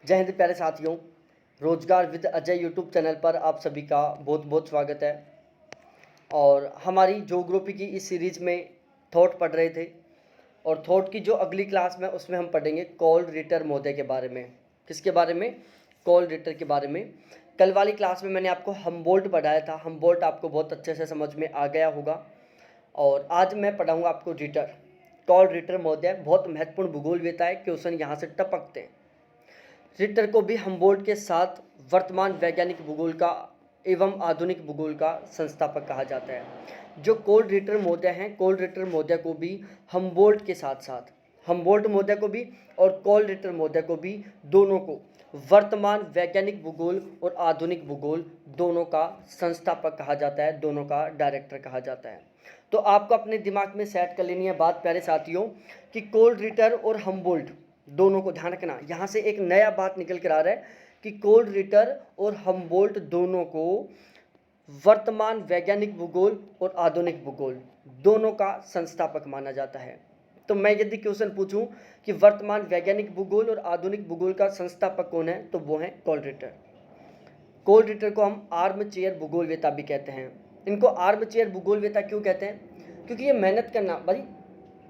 जय हिंद प्यारे साथियों, रोजगार विद अजय यूट्यूब चैनल पर आप सभी का बहुत बहुत स्वागत है। और हमारी ज्योग्राफी की इस सीरीज में थॉट पढ़ रहे थे और थॉट की जो अगली क्लास में उसमें हम पढ़ेंगे कॉल रिटर महोदय के बारे में। किसके बारे में? कॉल रिटर के बारे में। कल वाली क्लास में मैंने आपको हम्बोल्ट पढ़ाया था। हम्बोल्ट आपको बहुत अच्छे से समझ में आ गया होगा। और आज मैं पढ़ाऊँगा आपको रिटर, कॉल रिटर महोदय। बहुत महत्वपूर्ण भूगोलवेत्ता है, क्वेश्चन यहाँ से टपकते हैं। रिटर को भी हम्बोल्ट के साथ वर्तमान वैज्ञानिक भूगोल का एवं आधुनिक भूगोल का संस्थापक कहा जाता है। जो कोल रिटर महोदय हैं, कोल रिटर महोदय को भी हम्बोल्ट के साथ साथ, हम्बोल्ट महोदय को भी और कोल रिटर महोदय को भी, दोनों को वर्तमान वैज्ञानिक भूगोल और आधुनिक भूगोल दोनों का संस्थापक कहा जाता है, दोनों का डायरेक्टर कहा जाता है। तो आपको अपने दिमाग में सेट कर लेनी है बात प्यारे साथियों कि कोल रिटर और हम्बोल्ट दोनों को ध्यान रखना। यहाँ से एक नया बात निकल कर आ रहा है कि कोल रिटर और हम्बोल्ट दोनों को वर्तमान वैज्ञानिक भूगोल और आधुनिक भूगोल दोनों का संस्थापक माना जाता है। तो मैं यदि क्वेश्चन पूछूं कि वर्तमान वैज्ञानिक भूगोल और आधुनिक भूगोल का संस्थापक कौन है, तो वो है कोल रिटर। कोल रिटर को हम आर्म चेयर भूगोलवेत्ता भी कहते हैं। इनको आर्म चेयर भूगोलवेत्ता क्यों कहते हैं? क्योंकि ये मेहनत करना, भाई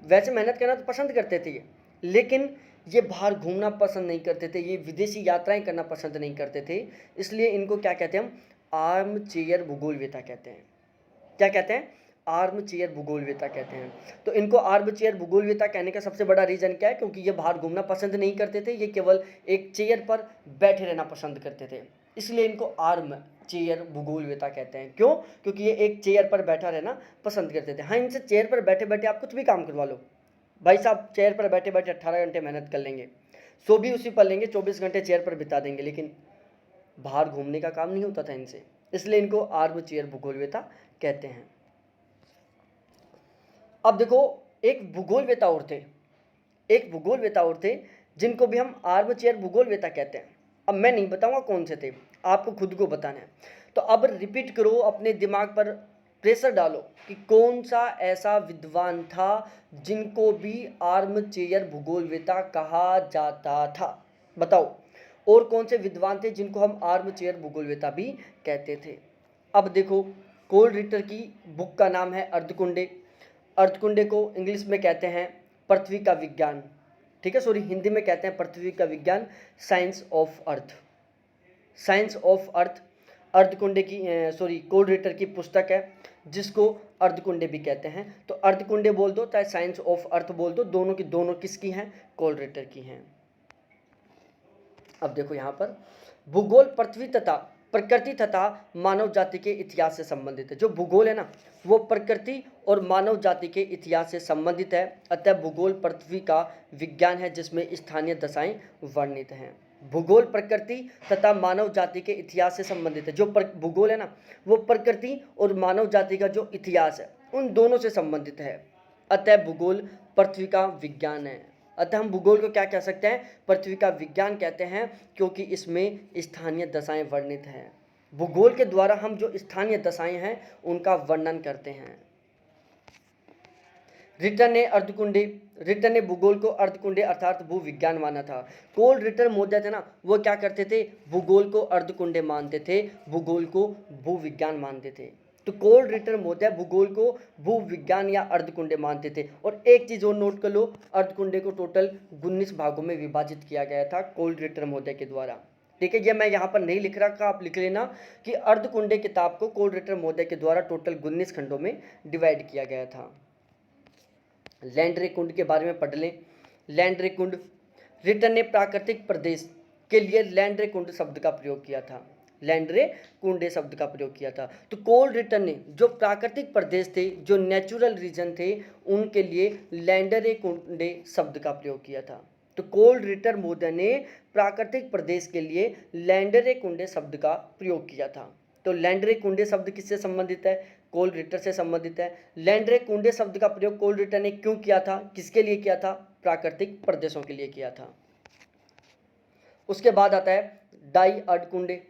वैसे मेहनत करना तो पसंद करते थे ये, लेकिन ये बाहर घूमना पसंद नहीं करते थे, ये विदेशी यात्राएं करना पसंद नहीं करते थे। इसलिए इनको क्या कहते हैं हम? आर्म चेयर भूगोलवेत्ता कहते हैं। क्या कहते हैं? आर्म चेयर भूगोलवेत्ता कहते हैं। तो इनको आर्म चेयर भूगोलवेत्ता कहने का सबसे बड़ा रीजन क्या है? क्योंकि ये बाहर घूमना पसंद नहीं करते थे, ये केवल एक चेयर पर बैठे रहना पसंद करते थे, इसलिए इनको आर्म चेयर भूगोलवेत्ता कहते हैं। क्यों? क्योंकि ये एक चेयर पर बैठा रहना पसंद करते थे। हाँ, इनसे चेयर पर बैठे बैठे आप कुछ भी काम करवा लो, भाई साहब चेयर पर बैठे बैठे 18 घंटे मेहनत कर लेंगे, सो भी उसी पर लेंगे, 24 घंटे चेयर पर बिता देंगे, लेकिन बाहर घूमने का काम नहीं होता था इनसे, इसलिए इनको आर्म चेयर भूगोलवेत्ता कहते हैं। अब देखो, एक भूगोलवेत्ता और थे, एक भूगोलवेत्ता और थे जिनको भी हम आर्म चेयर भूगोलवेत्ता कहते हैं। अब मैं नहीं बताऊंगा कौन से थे, आपको खुद को बताना है। तो अब रिपीट करो, अपने दिमाग पर प्रेशर डालो कि कौन सा ऐसा विद्वान था जिनको भी आर्म चेयर भूगोलवेत्ता कहा जाता था। बताओ, और कौन से विद्वान थे जिनको हम आर्म चेयर भूगोलवेत्ता भी कहते थे? अब देखो, कोल रिटर की बुक का नाम है अर्धकुंडे। अर्धकुंडे को इंग्लिश में कहते हैं पृथ्वी का विज्ञान, ठीक है, सॉरी हिंदी में कहते हैं पृथ्वी का विज्ञान, science of earth, science of earth. Erdkunde की कोल रिटर की पुस्तक है जिसको अर्धकुंडे भी कहते हैं। तो अर्धकुंडे बोल दो चाहे साइंस ऑफ अर्थ बोल दो, दोनों की दोनों किसकी हैं? कोल रिटर की हैं। अब देखो यहाँ पर भूगोल पृथ्वी तथा प्रकृति तथा मानव जाति के इतिहास से संबंधित है। जो भूगोल है ना, वो प्रकृति और मानव जाति के इतिहास से संबंधित है। अतः भूगोल पृथ्वी का विज्ञान है जिसमें स्थानीय दशाएं वर्णित हैं। भूगोल प्रकृति तथा मानव जाति के इतिहास से संबंधित है। जो भूगोल है ना, वो प्रकृति और मानव जाति का जो इतिहास है उन दोनों से संबंधित है। अतः भूगोल पृथ्वी का विज्ञान है। अतः हम भूगोल को क्या कह सकते हैं? पृथ्वी का विज्ञान कहते हैं, क्योंकि इसमें स्थानीय दशाएं वर्णित हैं। भूगोल के द्वारा हम जो स्थानीय दशाएं हैं उनका वर्णन करते हैं। रिटर ने अर्धकुंडे, रिटर ने भूगोल को अर्धकुंडे अर्थात भूविज्ञान माना था। कोल रिटर महोदय थे ना, वो क्या करते थे? भूगोल को अर्धकुंडे मानते थे, भूगोल को भूविज्ञान मानते थे। तो कोल रिटर महोदय भूगोल को भूविज्ञान या अर्धकुंडे मानते थे। और एक चीज और नोट कर लो, अर्धकुंडे को टोटल 19 भागों में विभाजित किया गया था कोल रिटर महोदय के द्वारा। ठीक है, ये मैं यहाँ पर नहीं लिख रहा, आप लिख लेना कि अर्धकुंडे किताब को कोल रिटर महोदय के द्वारा टोटल 19 खंडों में डिवाइड किया गया था। लैंड्रे कुंड के बारे में पढ़ लें। लैंड्रे कुंड, रिटर ने प्राकृतिक प्रदेश के लिए लैंड्रे कुंड शब्द का प्रयोग किया था, लैंड्रे कुंडे शब्द का प्रयोग किया था। तो कोल रिटर ने जो प्राकृतिक प्रदेश थे, जो नेचुरल रीजन थे, उनके लिए लैंड्रे कुंडे शब्द का प्रयोग किया था। तो कोल रिटर महोदय ने प्राकृतिक प्रदेश के लिए लैंड्रे कुंडे शब्द का प्रयोग किया था। तो लैंड्रे कुंडे शब्द किससे संबंधित है? कोल रिटर से संबंधित है। लैंड्रे कुंडे शब्द का प्रयोग कोल रिटर ने क्यों किया था, किसके लिए किया था? प्राकृतिक प्रदेशों के लिए किया था। उसके बाद आता है डाई अर्धकुंडे।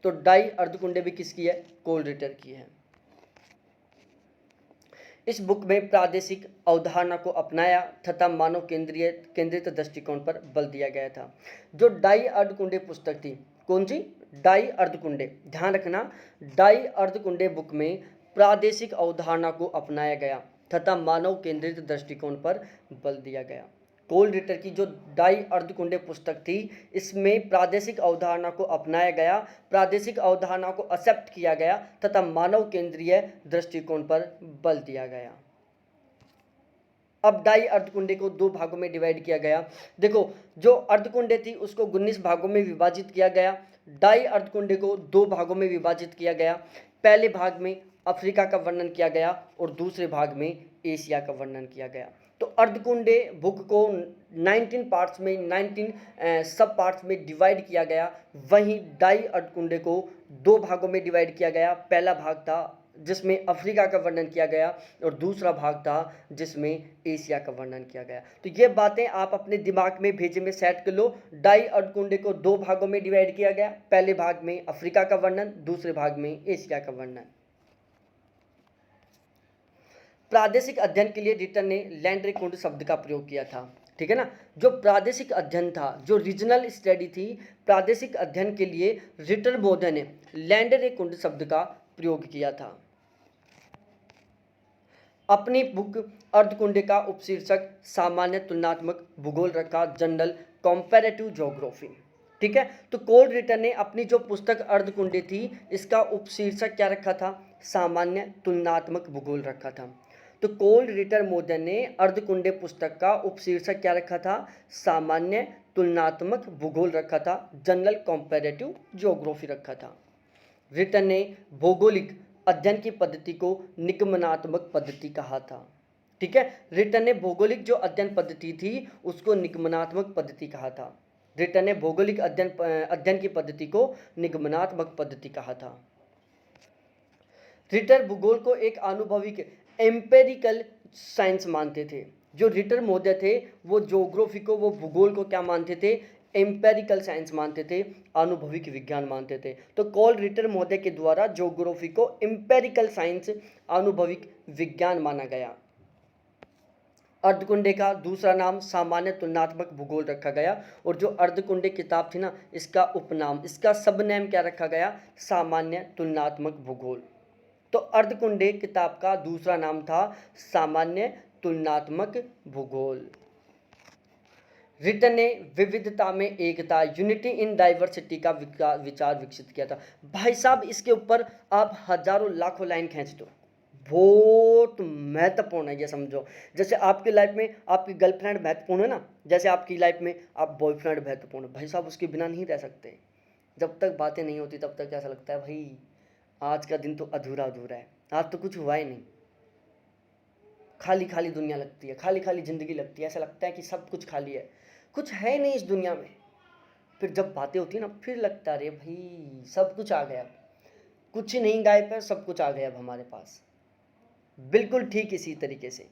तो डाई अर्धकुंडे भी किसकी है? कोल रिटर की है। इस बुक में प्रादेशिक अवधारणा को अपनाया तथा मानव केंद्रित दृष्टिकोण पर बल दिया गया था। जो डाई अर्धकुंडे पुस्तक थी, कौन सी? डाई अर्धकुंडे, ध्यान रखना, डाई अर्धकुंडे बुक में प्रादेशिक अवधारणा को अपनाया गया तथा मानव केंद्रित दृष्टिकोण पर बल दिया गया। कोल रिटर की जो डाई अर्धकुंडे पुस्तक थी, इसमें प्रादेशिक अवधारणा को अपनाया गया, प्रादेशिक अवधारणा को एक्सेप्ट किया गया तथा मानव केंद्रीय दृष्टिकोण पर बल दिया गया। अब डाई अर्धकुंडे को 2 भागों में डिवाइड किया गया। देखो, जो अर्धकुंडे थी उसको 19 भागों में विभाजित किया गया। डाई अर्धकुंडे को 2 भागों में विभाजित किया गया। पहले भाग में अफ्रीका का वर्णन किया गया और दूसरे भाग में एशिया का वर्णन किया गया। तो अर्धकुंडे बुक को 19 पार्ट्स में 19 सब पार्ट्स में डिवाइड किया गया। वहीं डाई अर्धकुंडे को 2 भागों में डिवाइड किया गया। पहला भाग था जिसमें अफ्रीका का वर्णन किया गया और दूसरा भाग था जिसमें एशिया का वर्णन किया गया। तो ये बातें आप अपने दिमाग में भेजे में सेट कर लो। डाई अर्धकुंडे को 2 भागों में डिवाइड किया गया। पहले भाग में अफ्रीका का वर्णन, दूसरे भाग में एशिया का वर्णन। प्रादेशिक अध्ययन के लिए रिटर ने लैंड कुंड शब्द का प्रयोग किया था, ठीक है ना। जो प्रादेशिक अध्ययन था, जो रीजनल स्टडी थी, प्रादेशिक अध्ययन के लिए रिटर बोधन ने लैंड कुंड शब्द का प्रयोग किया था। अपनी बुक अर्धकुंडे का उपशीर्षक सामान्य तुलनात्मक भूगोल रखा, जनरल कंपैरेटिव ज्योग्राफी, ठीक है। तो कोल रिटर ने अपनी जो पुस्तक अर्धकुंडे थी, इसका उपशीर्षक क्या रखा था? सामान्य तुलनात्मक भूगोल रखा था। तो कोल रिटर मोदन ने अर्धकुंडे पुस्तक का उपशीर्षक क्या रखा था? सामान्य तुलनात्मक भूगोल रखा था, जनरल कंपैरेटिव ज्योग्राफी रखा था। रिटर ने भौगोलिक अध्ययन की पद्धति को निगमनात्मक पद्धति कहा था, ठीक है। रिटर ने भौगोलिक जो अध्ययन पद्धति थी उसको निगमनात्मक पद्धति कहा था। रिटर ने भौगोलिक अध्ययन की पद्धति को निगमनात्मक पद्धति कहा था। रिटर भूगोल को एक अनुभविक एम्पेरिकल साइंस मानते थे। जो रिटर महोदय थे वो ज्योग्राफी को, वो भूगोल को क्या मानते थे? एम्पेरिकल साइंस मानते थे, अनुभविक विज्ञान मानते थे। तो कोल रिटर महोदय के द्वारा ज्योग्राफी को एम्पेरिकल साइंस, अनुभविक विज्ञान माना गया। अर्धकुंडे का दूसरा नाम सामान्य तुलनात्मक भूगोल रखा गया और जो अर्धकुंडे किताब थी ना, इसका उपनाम, इसका सब नेम क्या रखा गया? सामान्य तुलनात्मक भूगोल। तो अर्धकुंडे किताब का दूसरा नाम था सामान्य तुलनात्मक भूगोल। रिटर ने विविधता में एकता, यूनिटी इन डाइवर्सिटी का विचार विकसित किया था। भाई साहब, इसके ऊपर आप हजारों लाखों लाइन खींच दो, बहुत महत्वपूर्ण है ये, समझो। जैसे आपकी लाइफ में आपकी गर्लफ्रेंड महत्वपूर्ण है ना, जैसे आपकी लाइफ में आप बॉयफ्रेंड महत्वपूर्ण है। भाई साहब, उसके बिना नहीं रह सकते। जब तक बातें नहीं होती तब तक ऐसा लगता है भाई आज का दिन तो अधूरा अधूरा है, आज तो कुछ हुआ ही नहीं, खाली खाली दुनिया लगती है, खाली खाली ज़िंदगी लगती है। ऐसा लगता है कि सब कुछ खाली है, कुछ है नहीं इस दुनिया में। फिर जब बातें होती है ना, फिर लगता है अरे भाई सब कुछ आ गया, कुछ ही नहीं गायब है, सब कुछ आ गया अब हमारे पास। बिल्कुल ठीक इसी तरीके से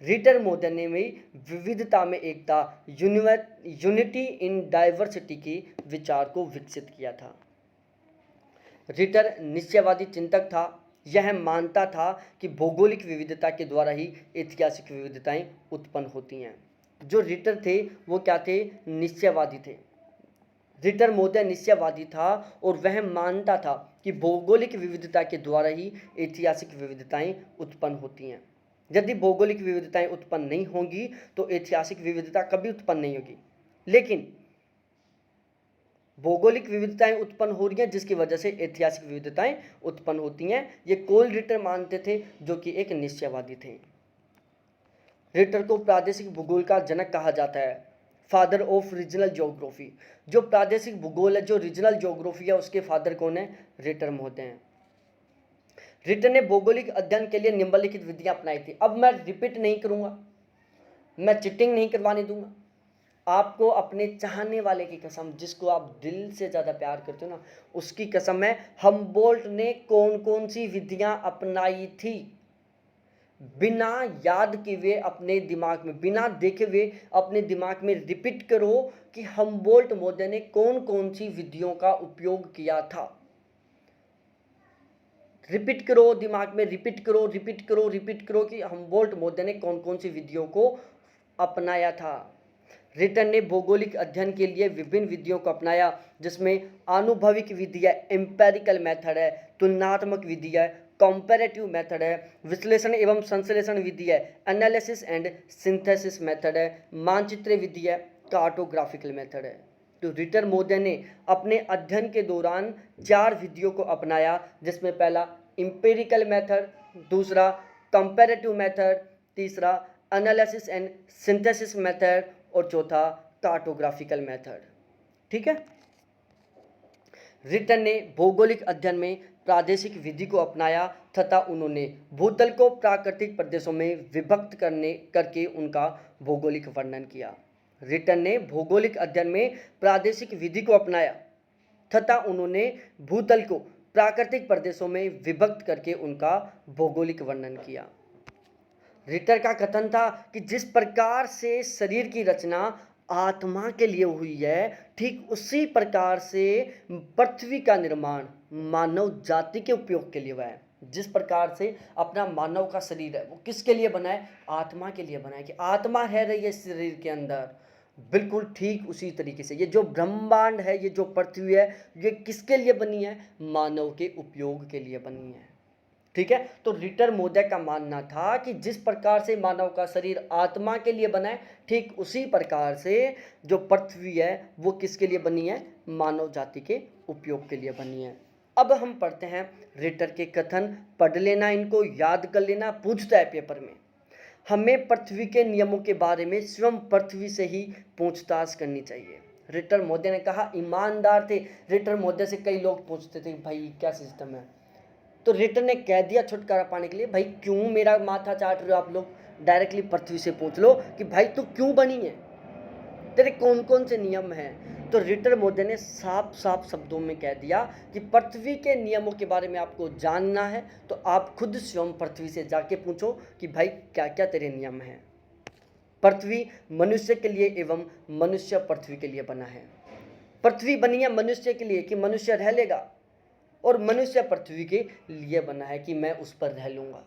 रिटर महोदय ने भी विविधता में एकता, यूनिटी इन डाइवर्सिटी के विचार को विकसित किया था। रिटर निश्चयवादी चिंतक था। यह मानता था कि भौगोलिक विविधता के द्वारा ही ऐतिहासिक विविधताएं उत्पन्न होती हैं। जो रिटर थे वो क्या थे? निश्चयवादी थे। रिटर महोदय निश्चयवादी था और वह मानता था कि भौगोलिक विविधता के द्वारा ही ऐतिहासिक विविधताएं उत्पन्न होती हैं। यदि भौगोलिक विविधताएं उत्पन्न नहीं होंगी तो ऐतिहासिक विविधता कभी उत्पन्न नहीं होगी। लेकिन भौगोलिक विविधताएं उत्पन्न हो रही हैं जिसकी वजह से ऐतिहासिक विविधताएं उत्पन्न होती हैं। ये कोल रिटर मानते थे, जो कि एक निश्चयवादी थे। रिटर को प्रादेशिक भूगोल का जनक कहा जाता है, फादर ऑफ रीजनल ज्योग्राफी। जो प्रादेशिक भूगोल है, जो रीजनल ज्योग्राफी है, उसके फादर कौन है? रिटर महोदय हैं। रिटर ने भौगोलिक अध्ययन के लिए निम्नलिखित विधियां अपनाई थी। अब मैं रिपीट नहीं करूंगा, मैं चिटिंग नहीं करवाने दूंगा आपको। अपने चाहने वाले की कसम, जिसको आप दिल से ज़्यादा प्यार करते हो ना, उसकी कसम है, हम्बोल्ट ने कौन कौन सी विधियां अपनाई थी, बिना याद किए हुए अपने दिमाग में, बिना देखे हुए अपने दिमाग में रिपीट करो कि हम्बोल्ट महोदय ने कौन कौन सी विधियों का उपयोग किया था। रिपीट करो, दिमाग में रिपीट करो, रिपीट करो, रिपीट करो कि हमबोल्ट महोदय ने कौन कौन सी विधियों को अपनाया था। रिटन ने भौगोलिक अध्ययन के लिए विभिन्न विधियों को अपनाया, जिसमें आनुभविक विधि है, एम्पेरिकल मेथड है, तुलनात्मक विधि है, कंपैरेटिव मेथड है, विश्लेषण एवं संश्लेषण विधि है, एनालिसिस एंड सिंथेसिस मेथड है, मानचित्र विधि है, कार्टोग्राफिकल मेथड है। तो रिटर महोदय ने अपने अध्ययन के दौरान 4 विधियों को अपनाया, जिसमें पहला एम्पेरिकल मेथड, दूसरा कंपैरेटिव मेथड, तीसरा एनालिसिस एंड सिंथेसिस मेथड और चौथा कार्टोग्राफिकल मेथड। ठीक है। रिटन ने भौगोलिक अध्ययन में प्रादेशिक विधि को अपनाया तथा उन्होंने भूतल को प्राकृतिक प्रदेशों में विभक्त करके उनका भौगोलिक वर्णन किया। रिटन ने भौगोलिक अध्ययन में प्रादेशिक विधि को अपनाया तथा उन्होंने भूतल को प्राकृतिक प्रदेशों में विभक्त करके उनका भौगोलिक वर्णन किया। रिटर का कथन था कि जिस प्रकार से शरीर की रचना आत्मा के लिए हुई है, ठीक उसी प्रकार से पृथ्वी का निर्माण मानव जाति के उपयोग के लिए हुआ है। जिस प्रकार से अपना मानव का शरीर है वो किसके लिए बना है? आत्मा के लिए बना है, कि आत्मा रह रही है शरीर के अंदर। बिल्कुल ठीक उसी तरीके से ये जो ब्रह्मांड है, ये जो पृथ्वी है, ये किसके लिए बनी है? मानव के उपयोग के लिए बनी है। ठीक है। तो रिटर महोदय का मानना था कि जिस प्रकार से मानव का शरीर आत्मा के लिए बना है, ठीक उसी प्रकार से जो पृथ्वी है वो किसके लिए बनी है? मानव जाति के उपयोग के लिए बनी है। अब हम पढ़ते हैं रिटर के कथन, पढ़ लेना, इनको याद कर लेना, पूछता है पेपर में। हमें पृथ्वी के नियमों के बारे में स्वयं पृथ्वी से ही पूछताछ करनी चाहिए। रिटर महोदय ने कहा, ईमानदार थे। रिटर महोदय से कई लोग पूछते थे भाई क्या सिस्टम है, तो रिटर ने कह दिया छुटकारा पाने के लिए, भाई क्यों मेरा माथा चाट रहे हो आप लोग, डायरेक्टली पृथ्वी से पूछ लो कि भाई तू क्यों बनी है, तेरे कौन कौन से नियम हैं। तो रिटर महोदय ने साफ साफ शब्दों में कह दिया कि पृथ्वी के नियमों के बारे में आपको जानना है तो आप खुद स्वयं पृथ्वी से जाके पूछो कि भाई क्या क्या तेरे नियम हैं। पृथ्वी मनुष्य के लिए एवं मनुष्य पृथ्वी के लिए बना है। पृथ्वी बनी है मनुष्य के लिए कि मनुष्य रह लेगा, और मनुष्य पृथ्वी के लिए बना है कि मैं उस पर रह लूंगा।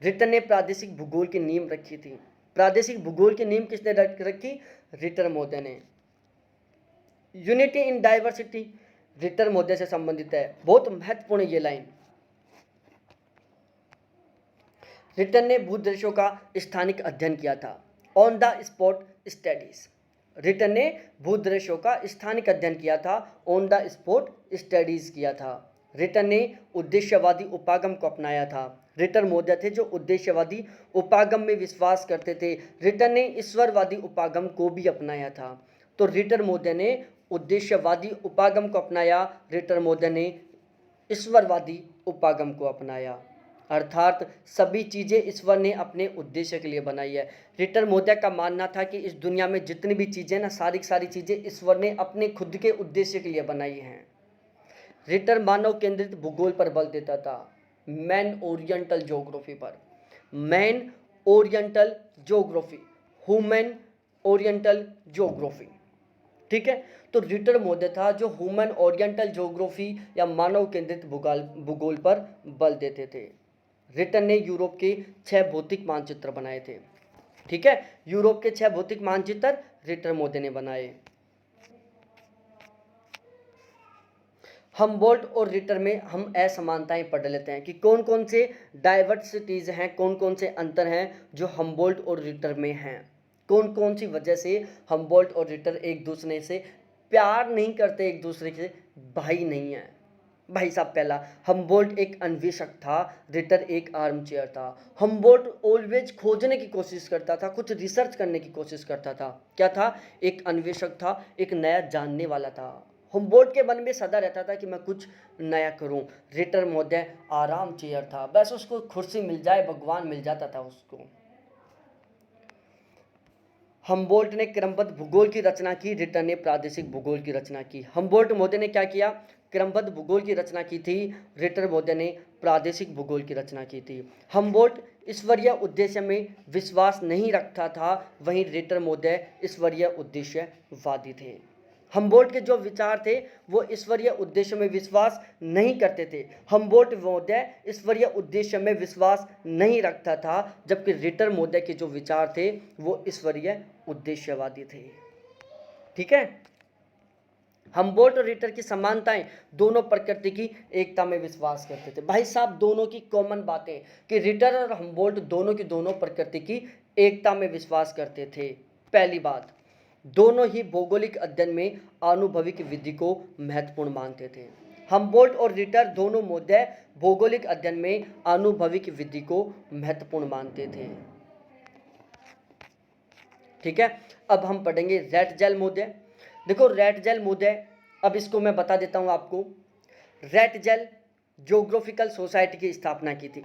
रिटर ने प्रादेशिक भूगोल की नींव रखी थी। प्रादेशिक भूगोल की नींव किसने रखी? रिटर महोदय ने। यूनिटी इन डाइवर्सिटी रिटर महोदय से संबंधित है, बहुत महत्वपूर्ण ये लाइन। रिटर ने भूदृश्यों का स्थानिक अध्ययन किया था, on the spot studies. Ritter ने भूदृश्यों का स्थानिक अध्ययन किया था, ऑन द स्पॉट स्टडीज किया था। रिटर ने उद्देश्यवादी उपागम को अपनाया था। रिटर महोदय थे जो उद्देश्यवादी उपागम में विश्वास करते थे। रिटर ने ईश्वरवादी उपागम को भी अपनाया था। तो रिटर महोदय ने उद्देश्यवादी उपागम को अपनाया, रिटर महोदय ने ईश्वरवादी उपागम को अपनाया। अर्थात सभी चीज़ें ईश्वर ने अपने उद्देश्य के लिए बनाई है। रिटर महोदय का मानना था कि इस दुनिया में जितनी भी चीज़ें ना, सारी चीज़ें ईश्वर ने अपने खुद के उद्देश्य के लिए बनाई हैं। रिटर मानव केंद्रित भूगोल पर बल देता था, मैन ओरिएंटल ज्योग्राफी पर। Man oriental geography, human oriental geography. ठीक है। तो रिटर महोदय था जो ह्यूमन ओरिएंटल ज्योग्राफी या मानव केंद्रित भूगोल पर बल देते थे। रिटर ने यूरोप के 6 भौतिक मानचित्र बनाए थे। ठीक है। यूरोप के 6 भौतिक मानचित्र रिटर महोदय ने बनाए। हमबोल्ट और रिटर में हम असमानताएं पढ़ लेते हैं कि कौन कौन से डाइवर्सिटीज हैं, कौन कौन से अंतर हैं जो हमबोल्ट और रिटर में हैं, कौन कौन सी वजह से हमबोल्ट और रिटर एक दूसरे से प्यार नहीं करते, एक दूसरे से भाई नहीं है। भाई साहब, पहला, हमबोल्ट एक अन्वेषक था, रिटर एक आर्म चेयर था। हमबोल्ट ऑलवेज खोजने की कोशिश करता था, कुछ रिसर्च करने की कोशिश करता था। क्या था? एक अन्वेषक था, एक नया जानने वाला था। हमबोल्ट के मन में सदा रहता था कि मैं कुछ नया करूं। रिटर महोदय आराम चेयर था, बस उसको कुर्सी मिल जाए, भगवान मिल जाता था उसको। हमबोल्ट ने क्रमबद्ध भूगोल की रचना की, रिटर ने प्रादेशिक भूगोल की रचना की। हमबोल्ट महोदय ने क्या किया? क्रमबद्ध भूगोल की रचना की थी, रिटर महोदय ने प्रादेशिक भूगोल की रचना की थी। हमबोल्ट ईश्वरीय उद्देश्य में विश्वास नहीं रखता था, वहीं रिटर महोदय ईश्वरीय उद्देश्यवादी थे। हमबोल्ट के जो विचार थे वो ईश्वरीय उद्देश्य में विश्वास नहीं करते थे। हमबोल्ट महोदय ईश्वरीय उद्देश्य में विश्वास नहीं रखता था, जबकि रिटर महोदय के जो विचार थे वो ईश्वरीय उद्देश्यवादी थे। ठीक है, हमबोल्ट और रिटर की समानताएं, दोनों प्रकृति की एकता में विश्वास करते थे। भाई साहब, दोनों की कॉमन बातें कि रिटर और हमबोल्ट दोनों की दोनों प्रकृति की एकता में विश्वास करते थे। पहली बात, दोनों ही भौगोलिक अध्ययन में आनुभविक विधि को महत्वपूर्ण मानते थे। हमबोल्ट और रिटर दोनों महोदय भौगोलिक अध्ययन में आनुभविक विधि को महत्वपूर्ण मानते थे। ठीक है, अब हम पढ़ेंगे रैटजेल महोदय। देखो रैटजेल महोदय, अब इसको मैं बता देता हूं आपको। रैटजेल ज्योग्राफिकल सोसाइटी की स्थापना की थी।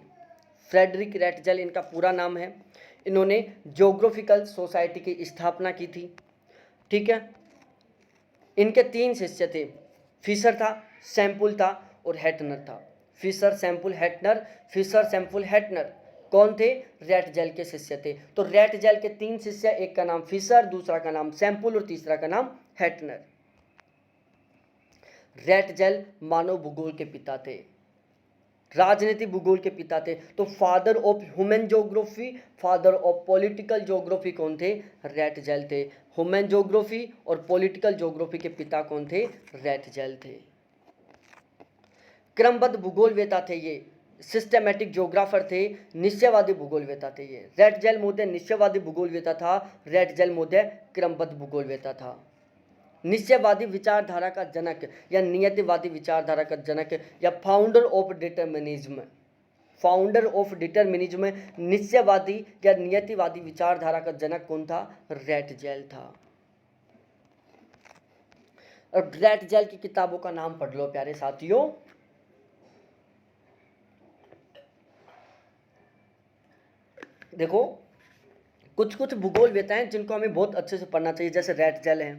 फ्रेडरिक रैटजेल इनका पूरा नाम है। इन्होंने ज्योग्राफिकल सोसाइटी की स्थापना की थी। ठीक है, इनके 3 शिष्य थे, फिशर था, सैंपुल था और हैटनर था। फिशर, सैंपुल, हैटनर। फिशर, सैंपुल, हैटनर कौन थे? रैटजेल के शिष्य थे। तो रैटजेल के 3 शिष्य, एक का नाम फिशर, दूसरा का नाम सैंपुल और तीसरा का नाम हैटनर। रैटजेल मानव भूगोल के पिता थे, राजनीतिक भूगोल के पिता थे। तो father of human geography, father of political geography कौन थे? रैटजेल थे। ह्यूमन ज्योग्राफी और पॉलिटिकल ज्योग्राफी के पिता कौन थे? रैटजेल थे। क्रमबद्ध भूगोलवेता थे ये, सिस्टेमैटिक ज्योग्राफर थे, निश्चयवादी भूगोलवेता थे ये। रैटजेल महोदय निश्चयवादी भूगोलवेता था, रैटजेल महोदय क्रमबद्ध भूगोलवेता था। निश्चयवादी विचारधारा का जनक या नियतिवादी विचारधारा का जनक या founder of determinism, founder of determinism, निश्चयवादी या नियतिवादी विचारधारा का जनक कौन था? रैटजेल था। और रैटजेल की किताबों का नाम पढ़ लो प्यारे साथियों। देखो कुछ कुछ भूगोलवेता हैं जिनको हमें बहुत अच्छे से पढ़ना चाहिए, जैसे रैटजेल है,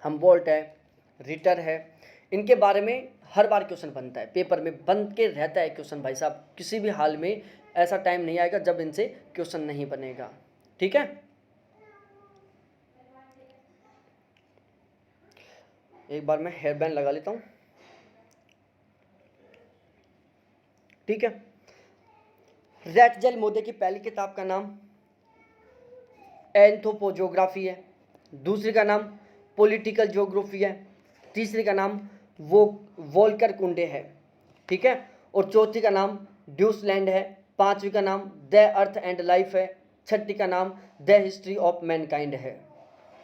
हमबोल्ट है, रिटर है। इनके बारे में हर बार क्वेश्चन बनता है, पेपर में बन के रहता है क्वेश्चन। भाई साहब, किसी भी हाल में ऐसा टाइम नहीं आएगा जब इनसे क्वेश्चन नहीं बनेगा। ठीक है, एक बार मैं हेयर बैंड लगा लेता हूँ। ठीक है, रैटजेल महोदय की पहली किताब का नाम एंथ्रोपोज्योग्राफी है, दूसरी का नाम पॉलिटिकल ज्योग्राफी है, तीसरी का नाम वोल्कर कुंडे है। ठीक है, और चौथी का नाम ड्यूसलैंड है, पांचवी का नाम द अर्थ एंड लाइफ है, छठी का नाम द हिस्ट्री ऑफ मैनकाइंड है।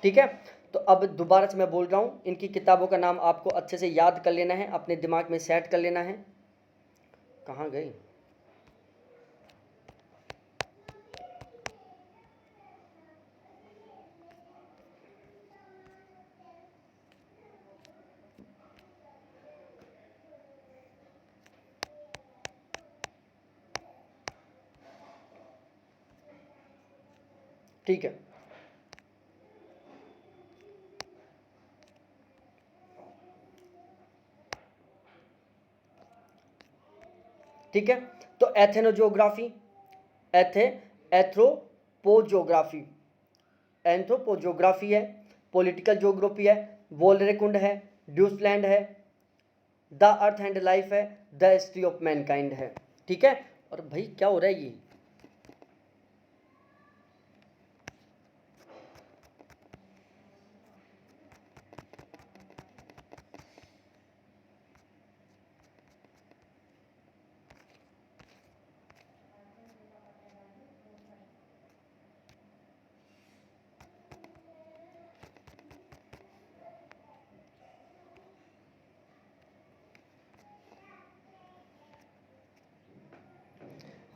ठीक है, तो अब दोबारा से मैं बोल रहा हूँ, इनकी किताबों का नाम आपको अच्छे से याद कर लेना है, अपने दिमाग में सेट कर लेना है। कहाँ गई? ठीक है, ठीक है, तो एथेनोजियोग्राफी, एथ्रोपोजियोग्राफी, एंथ्रोपोजियोग्राफी है, पॉलिटिकल ज्योग्राफी है, वोलरेकुंड है, ड्यूसलैंड है, द अर्थ एंड लाइफ है, द हिस्ट्री ऑफ मैनकाइंड है। ठीक है, और भाई क्या हो रहा है ये?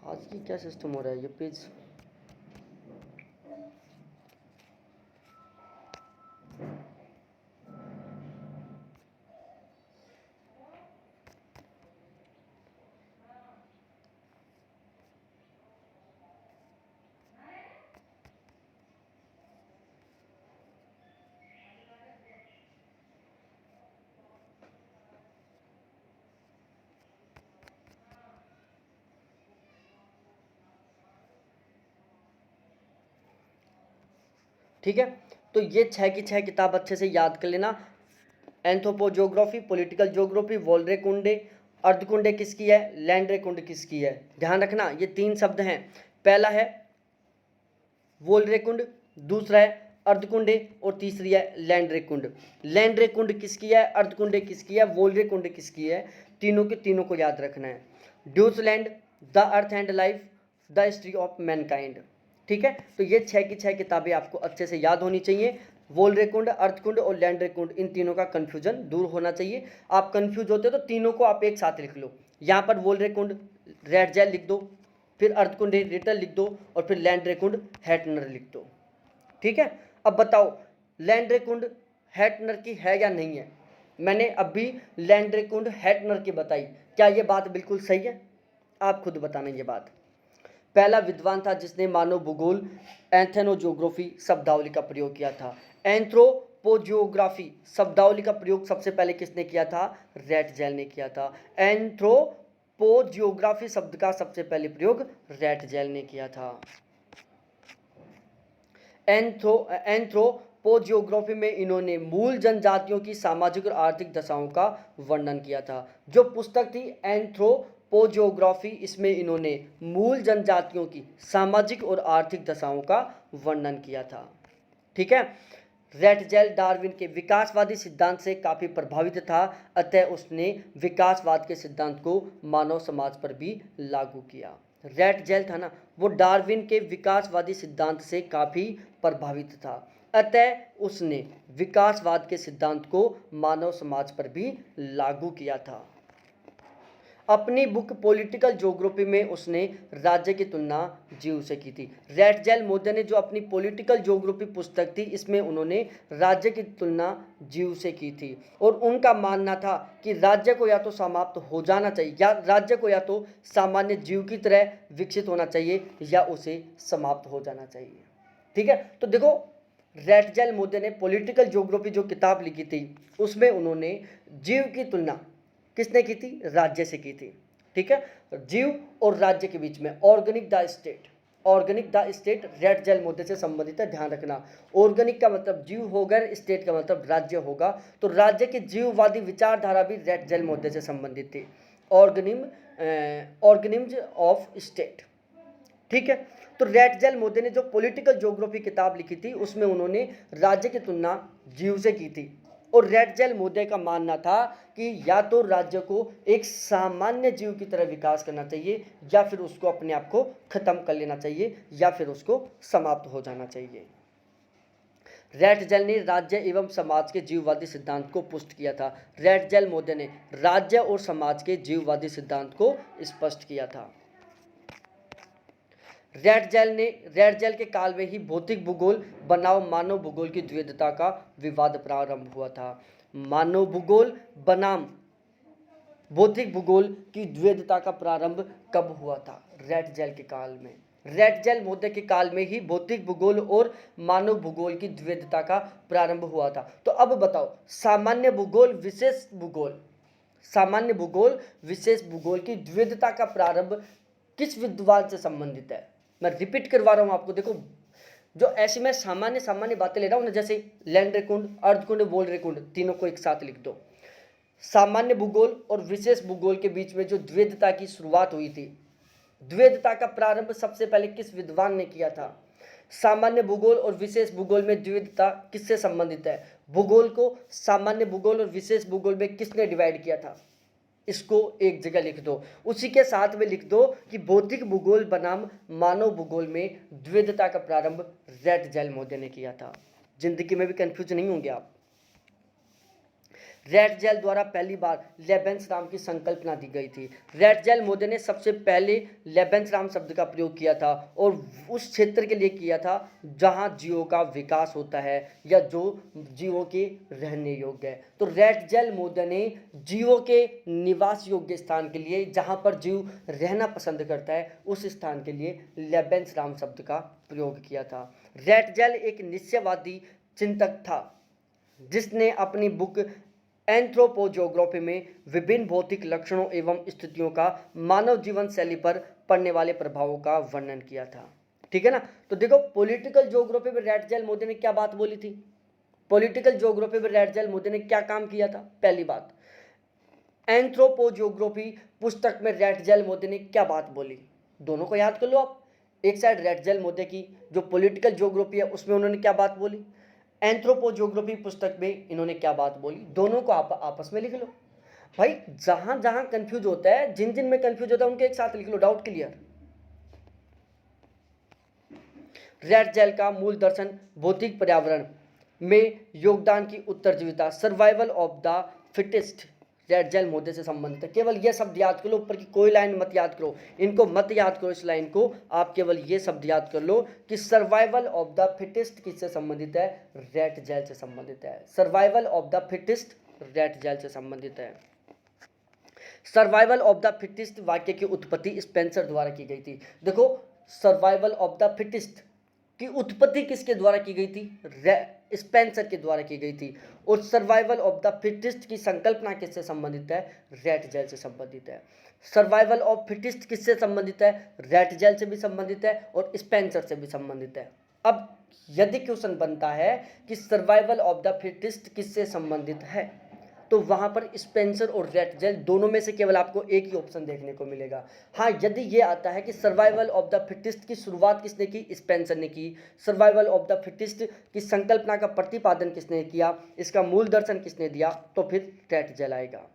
आज की क्या सिस्टम हो रहा है ये पेज? ठीक है, तो ये 6 की 6 किताब अच्छे से याद कर लेना। एंथ्रोपोजियोग्राफी, पॉलिटिकल ज्योग्राफी, वोल्रेकुंडे, अर्धकुंडे किसकी है, लैंड्रेकुंड किसकी है। ध्यान रखना ये 3 शब्द हैं, पहला है वोल्रेकुंड, दूसरा है अर्धकुंडे और तीसरी है लैंड्रेकुंड। लैंड्रेकुंड किसकी है, अर्धकुंडे किसकी है, वोल्रेकुंड किसकी है, तीनों के तीनों को याद रखना है। Deutschland, the earth and life, the history of mankind. ठीक है, तो ये 6 की 6 किताबें आपको अच्छे से याद होनी चाहिए। वोल्रेकुंड, अर्धकुंड और लैंड्रेकुंड, इन तीनों का कंफ्यूजन दूर होना चाहिए। आप कंफ्यूज होते हो तो तीनों को आप एक साथ लिख लो। यहाँ पर वोल्रेकुंड रेड जेल लिख दो, फिर अर्धकुंड रिटल लिख दो और फिर लैंड्रेकुंड हैटनर लिख दो। ठीक है, अब बताओ लैंड्रेकुंड हैटनर की है या नहीं है। मैंने अभी लैंड्रेकुंड हैटनर की बताई, क्या ये बात बिल्कुल सही है, आप खुद बताना ये बात। पहला विद्वान था जिसने मानव भूगोल एंथेनोजियोग्राफी शब्दावली का प्रयोग किया था। एंथ्रोपोजियोग्राफी शब्दावली का प्रयोग सबसे पहले किसने किया था, रेट जेल ने किया था। एंथ्रोपोजियोग्राफी शब्द का सबसे पहले प्रयोग रेट जेल ने किया था। एंथ्रोपोजियोग्राफी में इन्होंने मूल जनजातियों की सामाजिक और आर्थिक दशाओं का वर्णन किया था। जो पुस्तक थी एंथ्रोपोजियोग्राफी, इसमें इन्होंने मूल जनजातियों की सामाजिक और आर्थिक दशाओं का वर्णन किया था। ठीक है, रेट जेल डार्विन के विकासवादी सिद्धांत से काफ़ी प्रभावित था, अतः उसने विकासवाद के सिद्धांत को मानव समाज पर भी लागू किया। रेट जेल था ना, वो डार्विन के विकासवादी सिद्धांत से काफ़ी प्रभावित था, अतः उसने विकासवाद के सिद्धांत को मानव समाज पर भी लागू किया था। अपनी बुक पॉलिटिकल ज्योग्राफी में उसने राज्य की तुलना जीव से की थी। रेट जेल मोदे ने जो अपनी पॉलिटिकल ज्योग्राफी पुस्तक थी, इसमें उन्होंने राज्य की तुलना जीव से की थी और उनका मानना था कि राज्य को या तो समाप्त हो जाना चाहिए, या राज्य को या तो सामान्य जीव की तरह विकसित होना चाहिए या उसे समाप्त हो जाना चाहिए। ठीक है, तो देखो रेट जेल मोदे ने पॉलिटिकल ज्योग्राफी जो किताब लिखी थी, उसमें उन्होंने जीव की तुलना किसने की थी, राज्य से की थी। ठीक है, जीव और राज्य के बीच में organic the state, organic the state रेट जेल मुद्दे से संबंधित है, ध्यान रखना। ऑर्गेनिक का मतलब जीव होगा, स्टेट का मतलब राज्य होगा, तो राज्य की जीववादी विचारधारा भी रेट जेल मुद्दे से संबंधित थी। Organisms of state. ठीक है, तो रेट जेल मोदे ने जो पॉलिटिकल ज्योग्राफी किताब लिखी थी, उसमें उन्होंने राज्य की तुलना जीव से की थी और रेट जेल मोदे का मानना था कि या तो राज्य को एक सामान्य जीव की तरह विकास करना चाहिए या फिर उसको अपने आप को खत्म कर लेना चाहिए या फिर उसको समाप्त हो जाना चाहिए। रेट जेल ने राज्य एवं समाज के जीववादी सिद्धांत को पुष्ट किया था। रेट जेल मोदे ने राज्य और समाज के जीववादी सिद्धांत को स्पष्ट किया था। रेट जेल के काल में ही भौतिक भूगोल बनाम मानव भूगोल की द्वैधता का विवाद प्रारंभ हुआ था। मानव भूगोल बनाम भौतिक भूगोल की द्वैधता का प्रारंभ कब हुआ था, रेट जेल के काल में। रेट जेल मोदे के काल में ही भौतिक भूगोल और मानव भूगोल की द्वैधता का प्रारंभ हुआ था। तो अब बताओ सामान्य भूगोल विशेष भूगोल, सामान्य भूगोल विशेष भूगोल की द्वैधता का प्रारंभ किस विद्वान से संबंधित है। मैं रिपीट करवा रहा हूं आपको, देखो जो ऐसी मैं सामान्य बातें ले रहा हूं ना, जैसे लैंड्रेकुंड, अर्धकुंड, वोल्रेकुंड, तीनों को एक साथ लिख दो। सामान्य भूगोल और विशेष भूगोल के बीच में जो द्वैधता की शुरुआत हुई थी, द्वैधता का प्रारंभ सबसे पहले किस विद्वान ने किया था। सामान्य भूगोल और विशेष भूगोल में द्वैधता किससे संबंधित है, भूगोल को सामान्य भूगोल और विशेष भूगोल में किसने डिवाइड किया था, इसको एक जगह लिख दो। उसी के साथ में लिख दो कि भौतिक भूगोल बनाम मानव भूगोल में द्वैधता का प्रारंभ रेट जेल मोदे ने किया था। जिंदगी में भी कंफ्यूज नहीं होंगे आप। रेट जेल द्वारा पहली बार लेबेंसराम की संकल्पना दी गई थी। रेट जेल मोदे ने सबसे पहले लेबेंसराम शब्द का प्रयोग किया था और उस क्षेत्र के लिए किया था जहां जीवों का विकास होता है या जो जीवों के रहने योग्य है। तो रेट जेल मोदे ने जीवों के निवास योग्य स्थान के लिए, जहां पर जीव रहना पसंद करता है, उस स्थान के लिए लेबेंसराम शब्द का प्रयोग किया था। रेट जेल एक निश्चयवादी चिंतक था जिसने अपनी बुक एंथ्रोपोजियोग्राफी में विभिन्न भौतिक लक्षणों एवं स्थितियों का मानव जीवन शैली पर पड़ने वाले प्रभावों का वर्णन किया था। ठीक है ना, तो देखो पॉलिटिकल ज्योग्राफी में रेट जेल मोदे ने क्या बात बोली थी, पॉलिटिकल ज्योग्राफी में रैटजेल मोदी ने क्या काम किया था? पहली बात, एंथ्रोपोजियोग्राफी पुस्तक में रैटजेल मोदी ने क्या बात बोली? दोनों को याद कर लो आप। एक साइड रैटजेल मोदी की जो पॉलिटिकल ज्योग्राफी है उसमें उन्होंने क्या बात बोली, एंथ्रोपोजियोग्राफी पुस्तक में इन्होंने क्या बात बोली, दोनों को आप आपस में लिख लो भाई। जहां जहां कंफ्यूज होता है, जिन जिन में कंफ्यूज होता है उनके एक साथ लिख लो, डाउट क्लियर। रैटजेल का मूल दर्शन भौतिक पर्यावरण में योगदान की उत्तरजीविता, survival of the fittest, Ratzel मोदी से संबंधित है। केवल ये शब्द याद कर लो, ऊपर की कोई लाइन मत याद करो, इनको मत याद करो, इस लाइन को आप केवल ये शब्द याद कर लो कि सर्वाइवल ऑफ द फिटेस्ट किससे संबंधित है? रैटजेल से संबंधित है। सर्वाइवल ऑफ द फिटेस्ट रैटजेल से संबंधित है। सर्वाइवल ऑफ द फिटेस्ट वाक्य की उत्पत्ति स्पेंसर द्वारा की गई थी। देखो, सर्वाइवल ऑफ द फिटेस्ट की उत्पत्ति किसके द्वारा की गई थी? स्पेंसर के द्वारा की गई थी। और सर्वाइवल ऑफ द फिटेस्ट की संकल्पना किससे संबंधित है? रैटजेल से संबंधित है। सर्वाइवल ऑफ फिटेस्ट किससे संबंधित है? रैटजेल से भी संबंधित है और स्पेंसर से भी संबंधित है। अब यदि क्वेश्चन बनता है कि सर्वाइवल ऑफ द फिटेस्ट किससे संबंधित है, तो वहां पर स्पेंसर और रैटजेल दोनों में से केवल आपको एक ही ऑप्शन देखने को मिलेगा। हाँ, यदि ये आता है कि सर्वाइवल ऑफ द फिटेस्ट की शुरुआत किसने की? स्पेंसर ने की। सर्वाइवल ऑफ द फिटेस्ट की संकल्पना का प्रतिपादन किसने किया? इसका मूल दर्शन किसने दिया? तो फिर रैटजेल आएगा।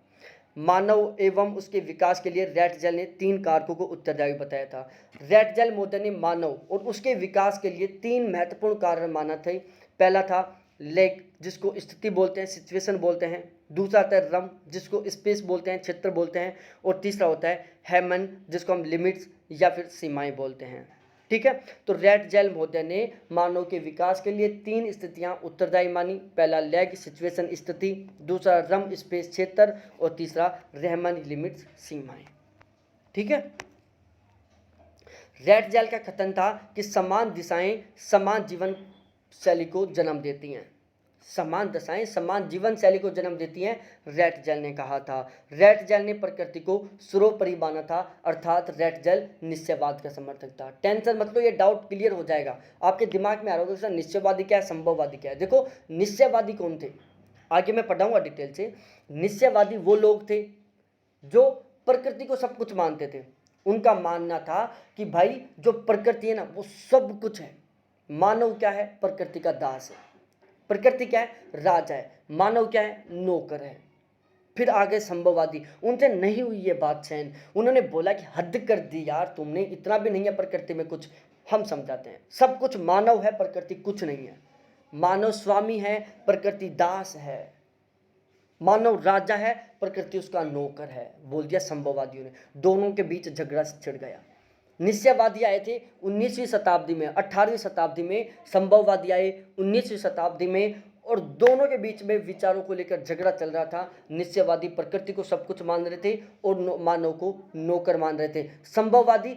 मानव एवं उसके विकास के लिए रैटजेल ने 3 कारकों को उत्तरदायी बताया था। रैटजेल मोदी ने मानव और उसके विकास के लिए 3 महत्वपूर्ण कारण माना थे। पहला था लेक, जिसको स्थिति बोलते हैं, सिचुएशन बोलते हैं। दूसरा आता है रम, जिसको स्पेस बोलते हैं, क्षेत्र बोलते हैं। और तीसरा होता है हेमन, जिसको हम लिमिट्स या फिर सीमाएं बोलते हैं। ठीक है, तो रैटजेल मोदी ने मानव के विकास के लिए 3 स्थितियां उत्तरदायी मानी। पहला लेग सिचुएशन स्थिति, दूसरा रम स्पेस क्षेत्र, और तीसरा रहमान लिमिट्स सीमाएं। ठीक है, रैटजेल का कथन था कि समान दिशाएं समान जीवन शैली को जन्म देती हैं। समान दशाएं समान जीवन शैली को जन्म देती हैं, रैटजेल ने कहा था। रैटजेल ने प्रकृति को सर्वोपरि माना था, अर्थात रैटजेल निश्चयवाद का समर्थक था। टेंशन मतलब ये डाउट क्लियर हो जाएगा, आपके दिमाग में आ रहा होगा सर निश्चयवादी क्या है, संभववादी क्या है। देखो, निश्चयवादी कौन थे, आगे मैं पढ़ाऊंगा डिटेल से। निश्चयवादी वो लोग थे जो प्रकृति को सब कुछ मानते थे। उनका मानना था कि भाई जो प्रकृति है ना वो सब कुछ है, मानव क्या है? प्रकृति का दास है। प्रकृति क्या है? राजा है। मानव क्या है? नौकर है। फिर आगे संभववादी, उनसे नहीं हुई ये बात सहन। उन्होंने बोला कि हद कर दी यार तुमने, इतना भी नहीं है प्रकृति में कुछ, हम समझाते हैं। सब कुछ मानव है, प्रकृति कुछ नहीं है। मानव स्वामी है, प्रकृति दास है। मानव राजा है, प्रकृति उसका नौकर है, बोल दिया संभववादियों ने। दोनों के बीच झगड़ा छिड़ गया। निश्चयवादी आए थे 19वीं शताब्दी में, 18वीं शताब्दी में संभववादी आए 19वीं शताब्दी में, और दोनों के बीच में विचारों को लेकर झगड़ा चल रहा था। निश्चयवादी प्रकृति को सब कुछ मान रहे थे और मानव को नौकर मान रहे थे। संभववादी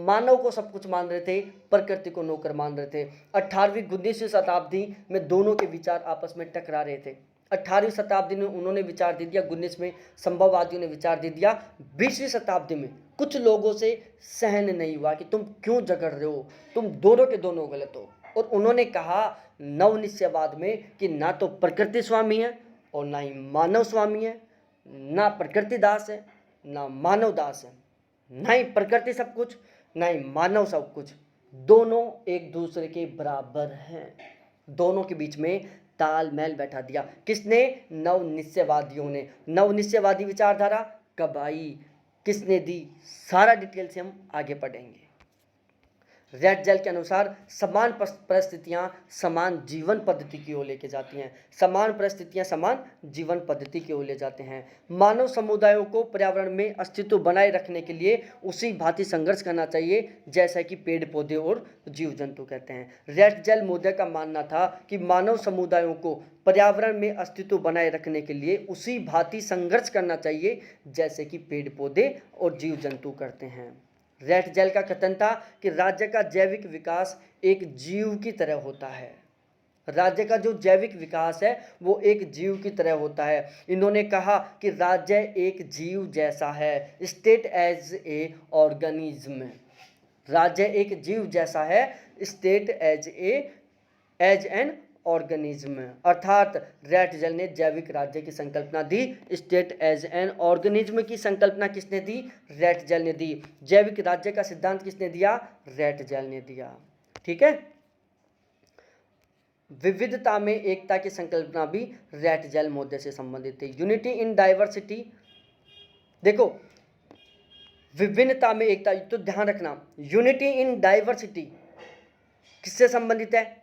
मानव को सब कुछ मान रहे थे, प्रकृति को नौकर मान रहे थे। 18वीं 19वीं शताब्दी में दोनों के विचार आपस में टकरा रहे थे। 18वीं शताब्दी में उन्होंने विचार दे दिया, 19 में संभववादियों ने विचार दे दिया। 20वीं शताब्दी में कुछ लोगों से सहन नहीं हुआ कि तुम क्यों झगड़ रहे हो, तुम दोनों के दोनों गलत हो। और उन्होंने कहा नव निश्चयवाद में कि ना तो प्रकृति स्वामी है और ना ही मानव स्वामी है, ना प्रकृति दास है ना मानव दास है, ना ही प्रकृति सब कुछ ना ही मानव सब कुछ, दोनों एक दूसरे के बराबर हैं। दोनों के बीच में तालमेल बैठा दिया। किसने? नव निश्चयवादियों ने। नव निश्चयवादी विचारधारा कब आई, किसने दी, सारा डिटेल से हम आगे पढ़ेंगे। रैटजेल के अनुसार समान परिस्थितियां समान जीवन पद्धति की ओर लेके जाती हैं। समान परिस्थितियां समान जीवन पद्धति की ओर ले जाते हैं। मानव समुदायों को पर्यावरण में अस्तित्व बनाए रखने के लिए उसी भांति संघर्ष करना चाहिए जैसा कि पेड़ पौधे और जीव जंतु कहते हैं। रैटजेल मोदी का मानना था कि मानव समुदायों को पर्यावरण में अस्तित्व बनाए रखने के लिए उसी भांति संघर्ष करना चाहिए जैसे कि पेड़ पौधे और जीव जंतु करते हैं। रैटजेल का कथन था कि राज्य का जैविक विकास एक जीव की तरह होता है। राज्य का जो जैविक विकास है वो एक जीव की तरह होता है। इन्होंने कहा कि राज्य एक जीव जैसा है, स्टेट एज ए ऑर्गेनिज्म। राज्य एक जीव जैसा है, स्टेट एज एन ऑर्गेनिज्म, अर्थात रेट जेल ने जैविक राज्य की संकल्पना दी। स्टेट एज एन ऑर्गेनिज्म की संकल्पना किसने दी? रेट जेल ने दी। जैविक राज्य का सिद्धांत किसने दिया? रेट जेल ने दिया। ठीक है। विविधता में एकता की संकल्पना भी रेट जेल मुद्दे से संबंधित है। यूनिटी इन डाइवर्सिटी, देखो विभिन्नता में एकता, तो ध्यान रखना यूनिटी इन डाइवर्सिटी किससे संबंधित है?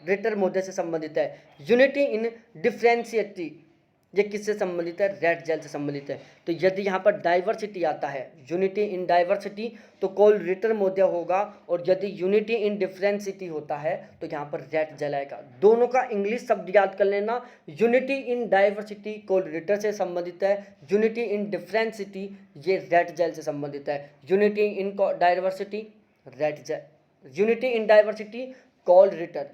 रिटर मुद्दे से संबंधित है। यूनिटी इन डिफरेंशिएटी ये किससे संबंधित है? रेट जेल से संबंधित है। तो यदि यहाँ पर डाइवर्सिटी आता है, यूनिटी इन डाइवर्सिटी, तो कोल रिटर मुद्दा होगा, और यदि यूनिटी इन डिफरेंसिटी होता है तो यहाँ पर रेट जेल आएगा। दोनों का इंग्लिश शब्द याद कर लेना। यूनिटी इन डाइवर्सिटी कोल रिटर से संबंधित है, यूनिटी इन डिफरेंसिटी ये रेट जेल से संबंधित है। Unity in diversity Ratzel, unity in diversity Carl Ritter,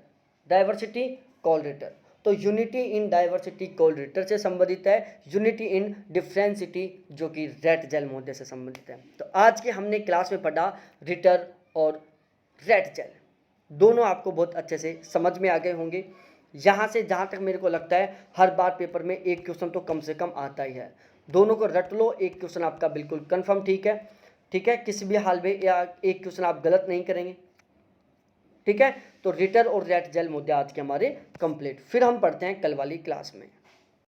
diversity Carl Ritter, तो unity in diversity Carl Ritter से संबंधित है। यूनिटी इन डिफरेंसिटी जो कि रेट जेल मुद्दे से संबंधित है। तो आज के हमने क्लास में पढ़ा रिटर और रेट जेल, दोनों आपको बहुत अच्छे से समझ में आ गए होंगे। यहाँ से जहाँ तक मेरे को लगता है हर बार पेपर में एक क्वेश्चन तो कम से कम आता ही है। दोनों को रट लो, एक क्वेश्चन आपका बिल्कुल कन्फर्म। ठीक है, ठीक है, किसी भी हाल में या एक क्वेश्चन आप गलत नहीं करेंगे। ठीक है, तो रिटर और रेट जेल मुद्दे आज के हमारे कंप्लीट। फिर हम पढ़ते हैं कल वाली क्लास में।